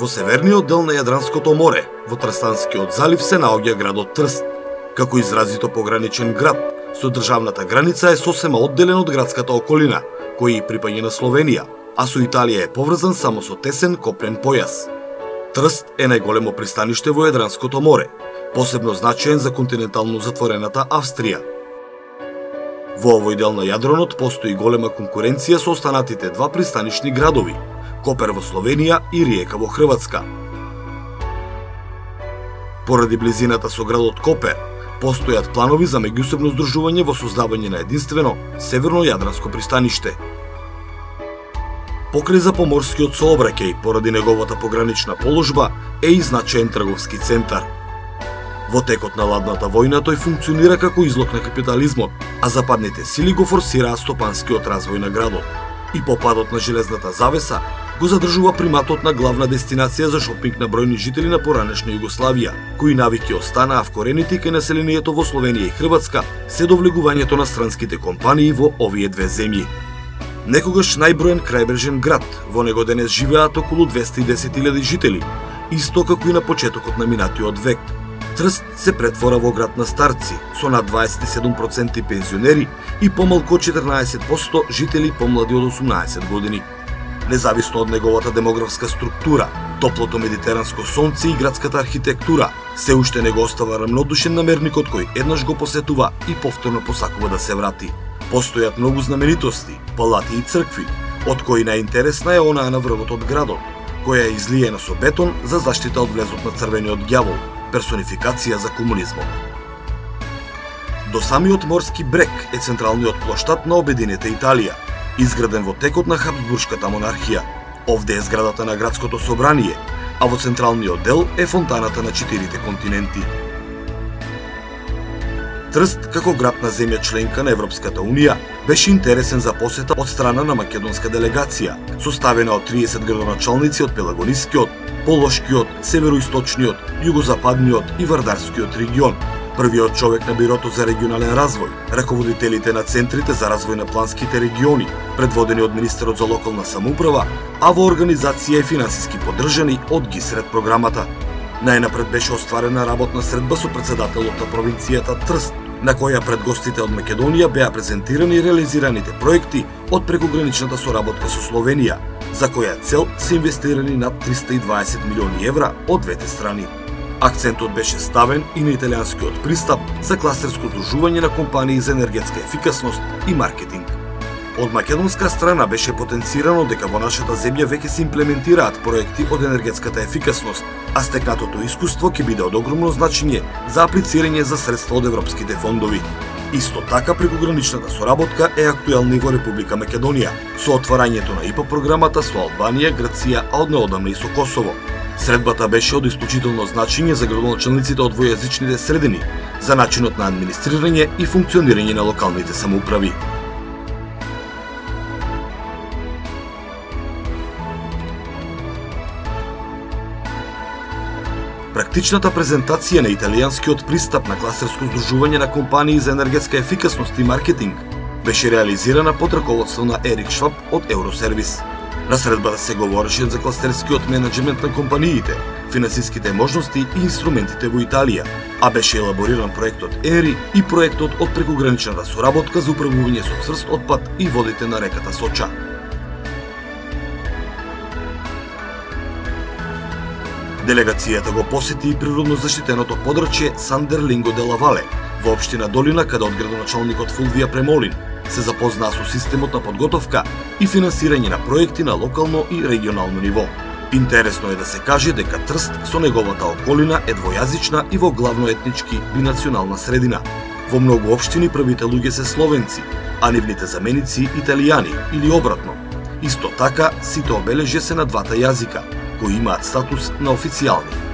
Во северниот дел на Јадранското море, во Трстанскиот залив се наоѓа градот Трст. Како изразито пограничен град, со државната граница е сосема одделен од градската околина, кој и припаѓа на Словенија, а со Италија е поврзан само со тесен копнен појас. Трст е најголемо пристаниште во Јадранското море, посебно значаен за континентално затворената Австрија. Во овој дел на Јадронот постои голема конкуренција со останатите два пристанишни градови, Копер во Словенија и Риека во Хрватска. Поради близината со градот Копер, постојат планови за меѓусебно здружување во создавање на единствено северно јадранско пристаниште. Покрај за поморскиот сообраќај, поради неговата погранична положба, е и значаен трговски центар. Во текот на ладната војна тој функционира како излог на капитализмот, а западните сили го форсираа стопанскиот развој на градот. И по падот на железната завеса го задржува приматот на главна дестинација за шопинг на бројни жители на поранешна Југославија, кои навики останаа вкорените кај населението во Словенија и Хрватска, се до влегувањето на странските компании во овие две земји. Некогаш најброен крајбрежен град, во него денес живеат околу 210.000 жители, исто како и на почетокот на минатиот век. Трст се претвора во град на старци, со над 27% пензионери и помалку од 14% жители помлади од 18 години. Независно од неговата демографска структура, топлото медитеранско сонце и градската архитектура се уште не го остава рамнодушен намерникот кој еднаш го посетува и повторно посакува да се врати. Постојат многу знаменитости, палати и цркви, од кои најинтересна е онаа на врвот од градот, која е излиена со бетон за заштита од влезот на црвениот ѓавол, персонификација за комунизмот. До самиот морски брег е централниот плоштад на обединета Италија, изграден во текот на Хабсбуршката монархија. Овде е зградата на градското собрание, а во централниот дел е фонтаната на 4 континенти. Трст, како град на земја членка на Европската Унија, беше интересен за посета од страна на македонска делегација, составена од 30 градоначалници од Пелагонискиот, Полошкиот, Североисточниот, Југозападниот и Вардарскиот регион, првиот човек на Бирото за регионален развој, раководителите на центрите за развој на планските региони, предводени од министерот за локална самоуправа, а во организација и финансиски поддржани од ГИСРЕД програмата. Најнапред беше остварена работна средба со председателот на провинцијата Трст, на која пред гостите од Македонија беа презентирани реализираните проекти од прекограничната соработка со Словенија, за која цел се инвестирани над 320 милиони евра од двете страни. Акцентот беше ставен и на италијанскиот пристап за кластерско здружување на компании за енергетска ефикасност и маркетинг. Од македонска страна беше потенцирано дека во нашата земја веќе се имплементираат проекти од енергетската ефикасност, а стекнатото искуство ќе биде од огромно значење за аплицирање за средства од европските фондови. Исто така прекограничната соработка е актуелна и во Република Македонија, со отварањето на ИПА програмата со Албанија, Грција, а однеодамна и со Косово. Средбата беше од исклучително значење за градоначалниците од двојазичните средини, за начинот на администрирање и функционирање на локалните самоуправи. Практичната презентација на италијанскиот пристап на кластерско здружување на компании за енергетска ефикасност и маркетинг беше реализирана под раководство на Ерик Шваб од Евросервис. На средбата се говореше за кластерскиот менеджмент на компаниите, финансиските можности и инструментите во Италија, а беше елабориран проектот ЕРИ и проектот од прекограничната соработка за управување со црст отпад и водите на реката Соча. Делегацијата го посети и природно заштитеното подрачје Сан Дерлинго де ла Вале, во општина Долина, каде од градоначалникот Фулвија Премолин се запознаа со системот на подготовка и финансирање на проекти на локално и регионално ниво. Интересно е да се каже дека Трст со неговата околина е двојазична и во главно етнички бинационална средина. Во многу општини првите луѓе се словенци, а нивните заменици италијани или обратно. Исто така, сите обележја се на двата јазика, кои имаат статус на официјални.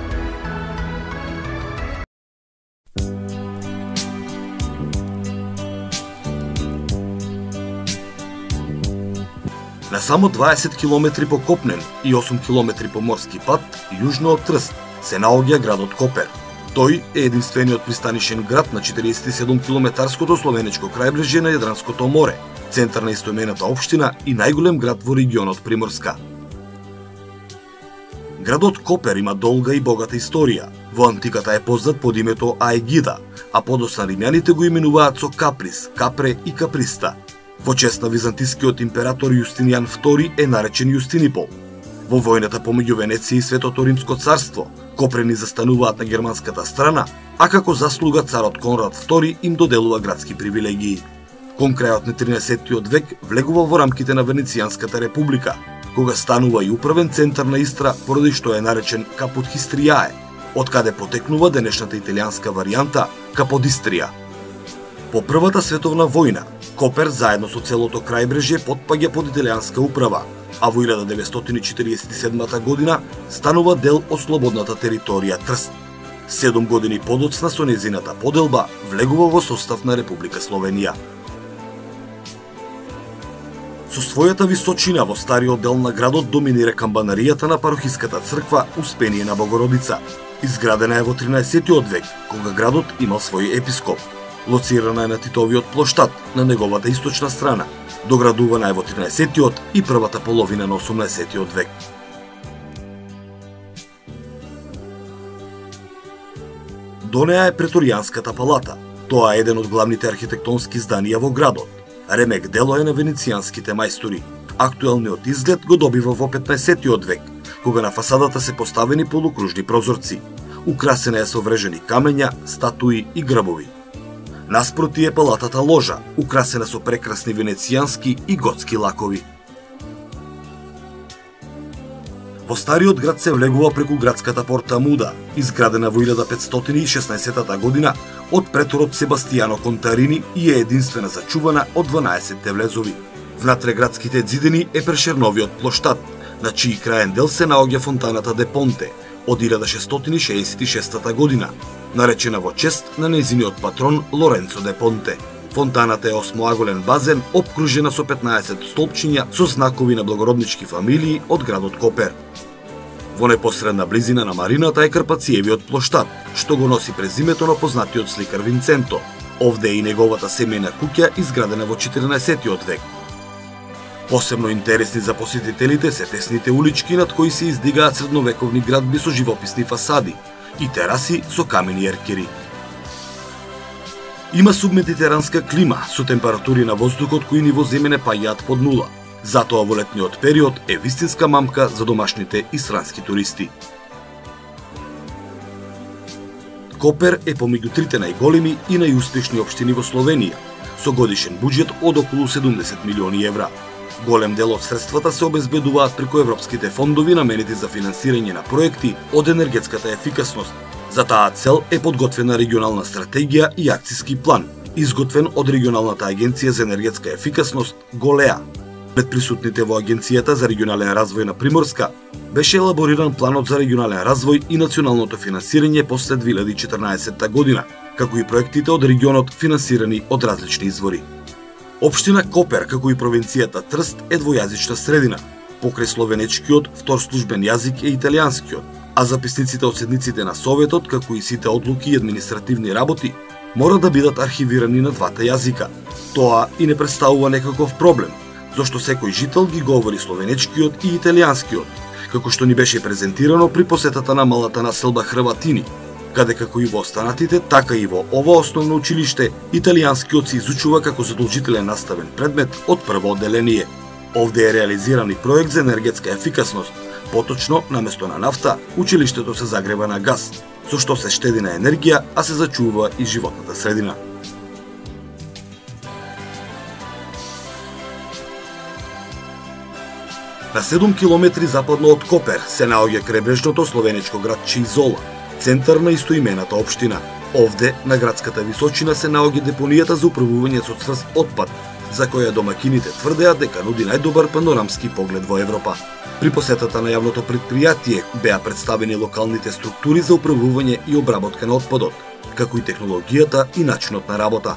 На само 20 километри по копнен и 8 километри по морски пат, јужно од Трст, се наоѓа градот Копер. Тој е единствениот пристанишен град на 47-километарското словеничко крајбрежје на Јадранското море, центар на истоимената општина и најголем град во регионот Приморска. Градот Копер има долга и богата историја. Во антиката е познат под името Аегида, а подосна римјаните го именуваат со Каприс, Капре и Каприста. Во чест на византискиот император Јустинијан II е наречен Јустинипол. Во војната помеѓу Венеција и Светото Римско царство, Копрени застануваат на германската страна, а како заслуга царот Конрад II им доделува градски привилегии. Кон крајот на 13 век влегува во рамките на Венецијанската република, кога станува и управен центар на Истра, поради што е наречен Каподхистријае, од каде потекнува денешната италијанска варијанта Каподистрија. По Првата световна војна, Копер заедно со целото крајбрежје потпаѓа под италијанска управа, а во 1947 година станува дел од слободната територија Трст. 7 години подоцна со незината поделба влегува во состав на Република Словенија. Со својата височина во стариот дел на градот доминира камбанаријата на парохиската црква Успение на Богородица. Изградена е во 13 век, кога градот имал свој епископ. Лоцирана е на Титовиот плоштад, на неговата источна страна. Доградувана е во 13 и првата половина на 18 век. До неа е преторијанската палата. Тоа е еден од главните архитектонски зданија во градот. Ремек дело е на венецијанските мајстори. Актуелниот изглед го добива во 15 век, кога на фасадата се поставени полукружни прозорци. Украсена е со врежени камења, статуи и грбови. Наспроти е палатата ложа, украсена со прекрасни венецијански и готски лакови. Во стариот град се влегува преку градската порта Муда, изградена во 1516 година од преторот Себастијано Контарини и е единствена зачувана од 12 влезови. Внатре градските ѕидини е прешерновиот плоштад, на чиј краен дел се наоѓа фонтаната де Понте од 1666 година, наречена во чест на нејзиниот патрон Лоренцо де Понте. Фонтаната е осмоаголен базен, опкружена со 15 столпчиња со знакови на благороднички фамилии од градот Копер. Во непосредна близина на марината е Карпациевиот плоштад, што го носи презимето на познатиот сликар Винценто. Овде е и неговата семејна куќа, изградена во 14 век. Посебно интересни за посетителите се тесните улички над кои се издигаат средновековни градби со живописни фасади и тераси со камени еркери. Има субмедитеранска клима со температури на воздухот кои ниво земе не паѓаат под нула. Затоа во летниот период е вистинска мамка за домашните и странски туристи. Копер е помеѓу трите најголеми и најуспешни општини во Словенија, со годишен буџет од околу 70 милиони евра. Голем дел од средствата се обезбедуваат преку европските фондови наменети за финансирање на проекти од енергетската ефикасност. За таа цел е подготвена регионална стратегија и акциски план, изготвен од Регионалната агенција за енергетска ефикасност ГОЛЕА. Пред присутните во Агенцијата за регионален развој на Приморска беше елабориран планот за регионален развој и националното финансирање после 2014 година, како и проектите од регионот финансирани од различни извори. Општина Копер, како и провинцијата Трст, е двојазична средина. Покрај словенечкиот, втор службен јазик е италијанскиот, а записниците од седниците на Советот, како и сите одлуки и административни работи, мора да бидат архивирани на двата јазика. Тоа и не представува некаков проблем, зашто секој жител ги говори словенечкиот и италијанскиот, како што ни беше презентирано при посетата на малата населба Хрватини, каде како и во останатите, така и во ова основно училиште, италијанскиот се изучува како задолжителен наставен предмет од прво одделение. Овде е реализиран и проект за енергетска ефикасност. Поточно, наместо на нафта, училиштето се загрева на газ, со што се штеди на енергија, а се зачува и животната средина. На 7 километри западно од Копер се наоѓа крайбрежното словенечко градче Изола, центар на истоимената општина. Овде, на градската височина, се наоѓа депонијата за управување со цврст отпад, за која домакините тврдеат дека нуди најдобар панорамски поглед во Европа. При посетата на јавното предпријатие беа представени локалните структури за управување и обработка на отпадот, како и технологијата и начинот на работа.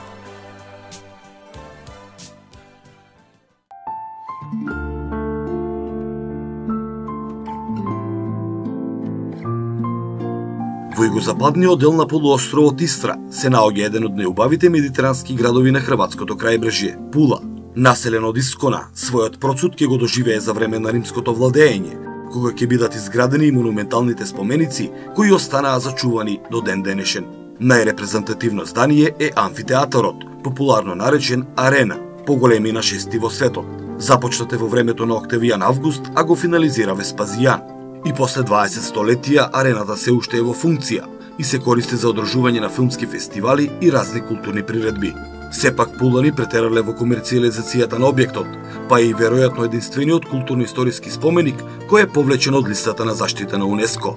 Во југозападниот дел на полуостровот Истра се наоѓа еден од најубавите медитерански градови на хрватското крајбрежје – Пула. Населен од искона, својот процут ќе го доживее за време на римското владење, кога ќе бидат изградени и монументалните споменици кои останаа зачувани до ден денешен. Најрепрезентативно здание е амфитеатарот, популарно наречен Арена, поголеми на 6 во светот. Започнат е во времето на Октавијан Август, а го финализира Веспазијан. И после 20 столетија арената се уште е во функција и се користи за одржување на филмски фестивали и разни културни приредби. Сепак пулани претерале во комерцијализацијата на објектот, па и веројатно единствениот културно-историски споменик кој е повлечен од листата на заштита на УНЕСКО.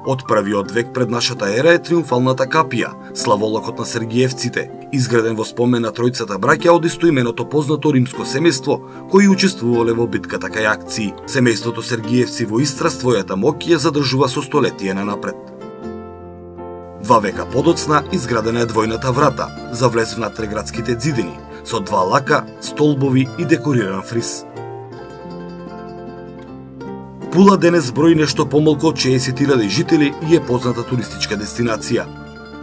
Од првиот век пред нашата ера е триумфалната капија, славолокот на Сергиевците, изграден во спомен на тројцата браќа од истоименото познато римско семејство кои учествувале во битката кај акции. Семејството Сергиевци во Истра својата моќ ја задржува со столетие нанапред. 2 века подоцна изградена е двојната врата за влез внатре градските ѕидини, со 2 лака, столбови и декориран фриз. Пула денес брои нешто помалку од 60.000 жители и е позната туристичка дестинација.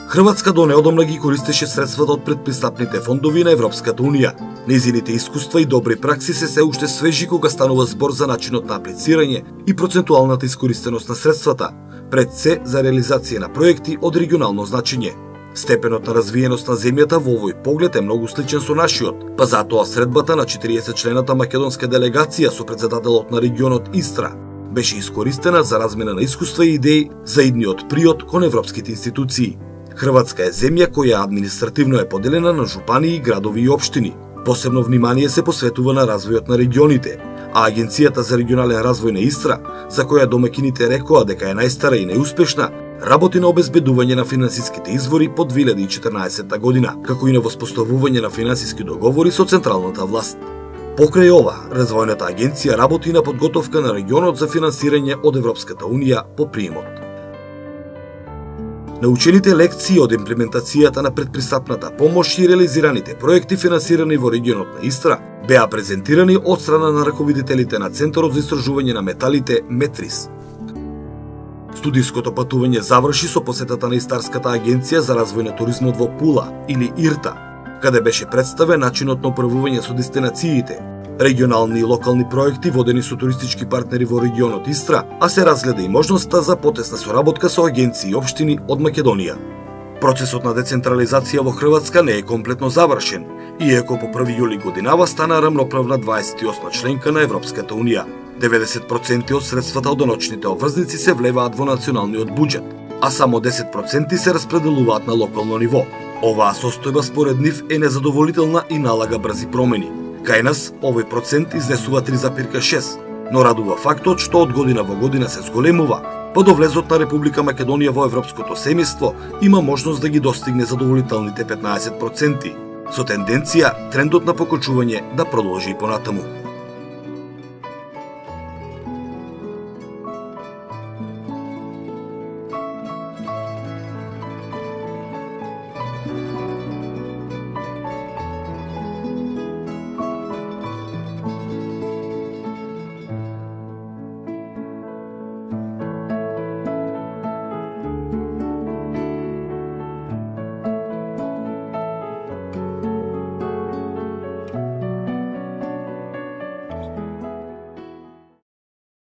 Хрватска до неодамна ги користеше средствата од предпристапните фондови на Европската унија. Нејзините искуства и добри пракси се уште свежи кога станува збор за начинот на аплицирање и процентуалната искористеност на средствата, пред се за реализација на проекти од регионално значење. Степенот на развиеност на земјата во овој поглед е многу сличен со нашиот, па затоа средбата на 40 члената македонска делегација со претседателот на регионот Истра беше искористена за размена на искуства и идеи за идниот приот кон европските институции. Хрватска е земја која административно е поделена на жупании, градови и општини. Посебно внимание се посветува на развојот на регионите, а Агенцијата за регионален развој на Истра, за која домакините рекоа дека е најстара и најуспешна, работи на обезбедување на финансиските извори по 2014 година, како и на воспоставување на финансиски договори со централната власт. Покрај ова, развојната агенција работи на подготовка на регионот за финансирање од Европската унија по приемот. Научените лекции од имплементацијата на предпристапната помош и реализираните проекти финансирани во регионот на Истра беа презентирани од страна на раководителите на Центарот за истражување на металите Метрис. Студиското патување заврши со посетата на Истарската агенција за развој на туризмот во Пула или ИРТА, каде беше представен начинот на управување со дестинациите, регионални и локални проекти водени со туристички партнери во регионот Истра, а се разгледа и можноста за потесна соработка со агенции и општини од Македонија. Процесот на децентрализација во Хрватска не е комплетно завршен, иако по 1 јули годинава стана рамноправна 28 членка на Европската унија. 90% од средствата од даночните обврзници се влеваат во националниот буџет, а само 10% се распределуваат на локално ниво. Оваа состојба според нив е незадоволителна и налага брзи промени. Кај нас овој процент изнесува 3,6, но радува фактот што од година во година се зголемува, па до влезот на Република Македонија во европското семејство има можност да ги достигне задоволителните 15%, со тенденција трендот на покочување да продолжи и понатаму.